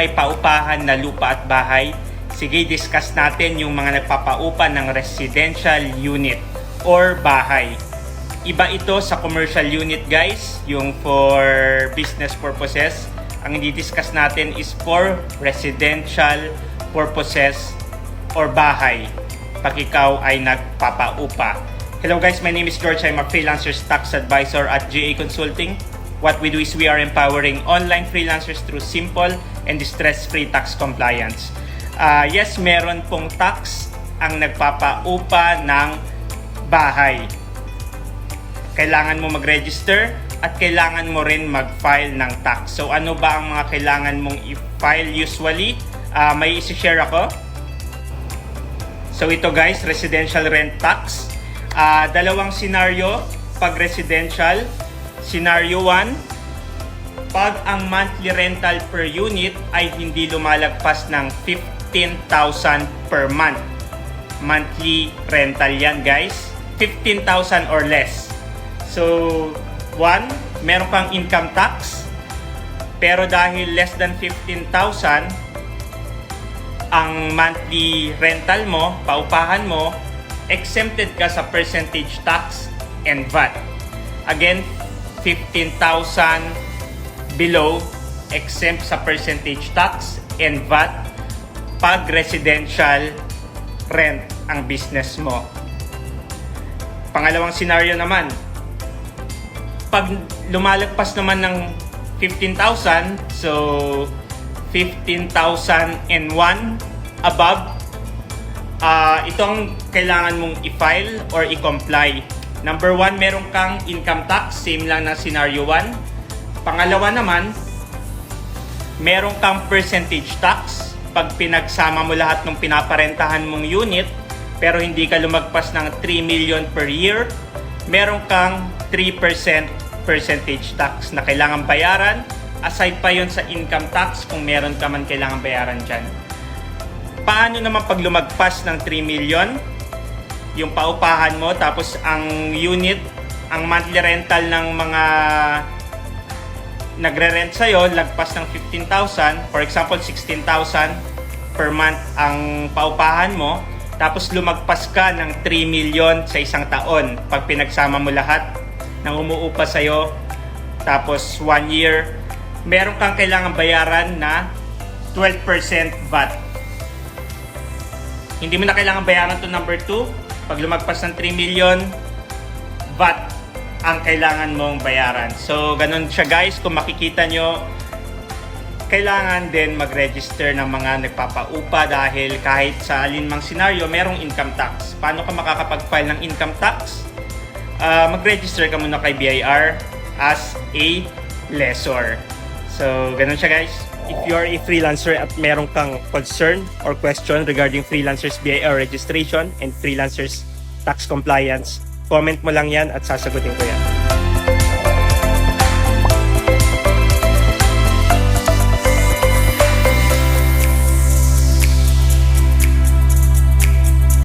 may paupahan na lupa at bahay, sige, discuss natin yung mga nagpapaupa ng residential unit or bahay. Iba ito sa commercial unit, guys, yung for business purposes. Ang i-discuss natin is for residential purposes or bahay pag ikaw ay nagpapaupa. Hello guys, my name is George. I'm a freelancer tax advisor at GA Consulting. What we do is we are empowering online freelancers through simple and stress-free tax compliance. Yes, meron pong tax ang nagpapaupa ng bahay. Kailangan mo mag-register at kailangan mo rin mag-file ng tax. So ano ba ang mga kailangan mong i-file usually? May isi-share ako. So ito guys, residential rent tax. Dalawang scenario pag residential. Scenario 1, pag ang monthly rental per unit ay hindi lumalagpas ng 15,000 per month. Monthly rental yan guys, 15,000 or less. So 1, meron kang income tax, pero dahil less than 15,000 ang monthly rental mo, paupahan mo, exempted ka sa percentage tax and VAT. Again, 15,000 below, exempt sa percentage tax and VAT pag residential rent ang business mo. Pangalawang scenario naman, pag lumalagpas naman ng 15,000, so 15,001 above, ito ang kailangan mong i-file or i-comply. Number 1, meron kang income tax, same lang na scenario 1. Pangalawa naman, meron kang percentage tax. Pag pinagsama mo lahat ng pinaparentahan mong unit, pero hindi ka lumagpas ng 3 million per year, meron kang 3% percentage tax na kailangan bayaran. Aside pa yon sa income tax kung meron ka man kailangan bayaran dyan. Paano naman pag lumagpas ng 3 million yung paupahan mo, tapos ang unit, ang monthly rental ng mga nagre-rent sa'yo lagpas ng 15,000, for example 16,000 per month ang paupahan mo, tapos lumagpas ka ng 3 million sa isang taon pag pinagsama mo lahat ng umuupa sa'yo, tapos 1 year, meron kang kailangan bayaran na 12% VAT. Hindi mo na kailangan bayaran to number 2. Pag lumagpas ng 3 million, VAT ang kailangan mong bayaran. So, ganun siya guys. Kung makikita nyo, kailangan din mag-register ng mga nagpapaupa dahil kahit sa alinmang scenario, merong income tax. Paano ka makakapag-file ng income tax? Mag-register ka muna kay BIR as a lessor. So, ganun siya guys. If you are a freelancer at meron kang concern or question regarding freelancers BIR registration and freelancers tax compliance, comment mo lang yan at sasagutin ko yan.